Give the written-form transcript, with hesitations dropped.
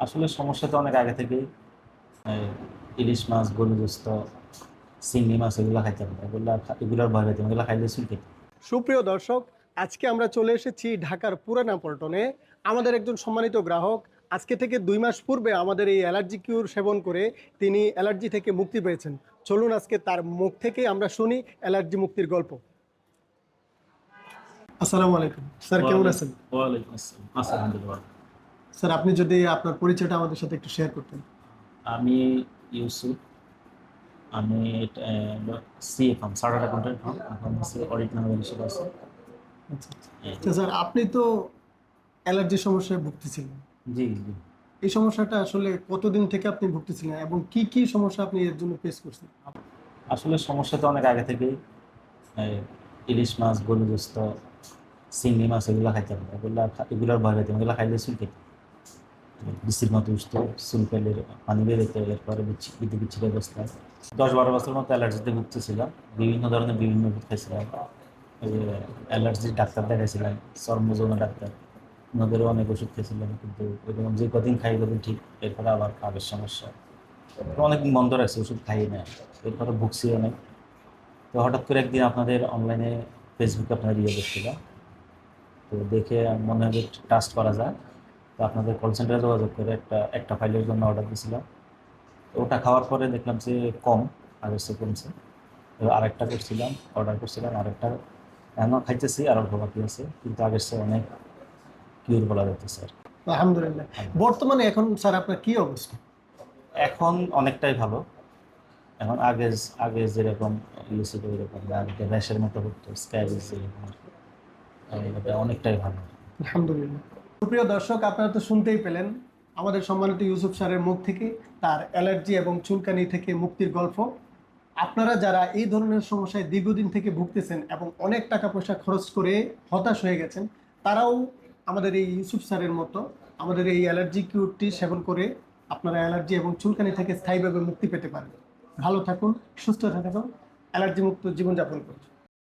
আসলে সমস্যা তো অনেক আগে থেকেই। এই ইলিশ মাছ, গরু গোস্ত, চিংড়ি মাছ এগুলো খাইতাম না। এগুলোর ভয় পেতাম, এগুলো খাইলে চুলকে। সুপ্রিয় দর্শক, আজকে আমরা চলে এসেছি ঢাকার পুরানা পল্টনে। আমাদের একজন সম্মানিত গ্রাহক আজকে থেকে 2 মাস পূর্বে আমাদের এই অ্যালার্জি কিউর সেবন করে তিনি অ্যালার্জি থেকে মুক্তি পেয়েছেন। চলুন আজকে তার মুখ থেকে আমরা শুনি অ্যালার্জি মুক্তির গল্প। আসসালামু আলাইকুম স্যার, কেমন আছেন? ওয়ালাইকুম আসসালাম, আলহামদুলিল্লাহ। স্যার, আপনি যদি আপনার পরিচয়টা আমাদের সাথে একটু শেয়ার করতেন। আমি ইউসুফ। আমি CA farm chartered accountant farm, এখন হচ্ছে অডিট ম্যানেজার হিসেবে আছে। আচ্ছা আচ্ছা। এই যে। আচ্ছা স্যার, আপনি তো অ্যালার্জি সমস্যায় ভুগতেছিলেন। জি জি। এই সমস্যাটা আসলে কতদিন থেকে আপনি ভুগতেছিলেন এবং কি কি সমস্যা আপনি এর জন্য ফেস করছেন? আসলে সমস্যা তো অনেক আগে থেকেই। এই ইলিশ মাছ, গরু গোস্ত, চিংড়ি মাছ এগুলো খাইতাম না। এগুলোর ভয় পেতাম, এগুলো খাইলে চুলকে। বৃষ্টির মতো উঠতো, চুল পেলে পানি বেরোতো, এরপরে বিদ্যুৎ বিচ্ছিন্ন অবস্থা। 10-12 বছর মতো অ্যালার্জিতে ভুগতেছিলাম। বিভিন্ন ধরনের বিভিন্ন ওষুধ খাইছিলাম। ওই যে অ্যালার্জির ডাক্তার দেখাইছিলাম, চর্মজন্য ডাক্তার, ওনাদেরও অনেক ওষুধ খেয়েছিলাম, কিন্তু এরকম যে কদিন খাই কদিন ঠিক, এরপরে আবার আগের সমস্যা। তো অনেকদিন বন্ধ রাখছি, ওষুধ খাই না। এরপরে ভুগছি অনেক। তো হঠাৎ করে একদিন আপনাদের অনলাইনে ফেসবুকে আপনার দেখছিলাম। তো দেখে মনে হয় যে ট্রাস্ট করা যায়। তো আপনাদের কল সেন্টারে যোগাযোগ করে একটা একটা ফাইলের জন্য অর্ডার দিয়েছিলাম। তো ওটা খাওয়ার পরে দেখলাম যে কম, আগের চেয়ে কমছে। তো আরেকটা করছিলাম, অর্ডার করছিলাম আরেকটা। এখনও খাইতেছি, আর অল্প বাকি আছে, কিন্তু আগের চেয়ে অনেক কিউর বলা যাইতেছে আর কি। আলহামদুলিল্লাহ। বর্তমানে এখন স্যার আপনার কি অবস্থা? এখন অনেকটাই ভালো। এখন আগে আগে যেরকম ইয়ে ছিল এরকম না, আগে র্যাশের মতো হতো, স্ক্যাবিস যেরকম আর কি। এটা অনেকটাই ভালো। আলহামদুলিল্লাহ। সুপ্রিয় দর্শক, আপনারা তো শুনতেই পেলেন আমাদের সম্মানিত ইউসুফ স্যারের মুখ থেকে তার অ্যালার্জি এবং চুলকানি থেকে মুক্তির গল্প। আপনারা যারা এই ধরনের সমস্যায় দীর্ঘদিন থেকে ভুগতেছেন এবং অনেক টাকা পয়সা খরচ করে হতাশ হয়ে গেছেন, তারাও আমাদের এই ইউসুফ স্যারের মতো আমাদের এই অ্যালার্জি কিউরটি সেবন করে আপনারা অ্যালার্জি এবং চুলকানি থেকে স্থায়ীভাবে মুক্তি পেতে পারেন। ভালো থাকুন, সুস্থ থাকুন, অ্যালার্জি মুক্ত জীবনযাপন করুন।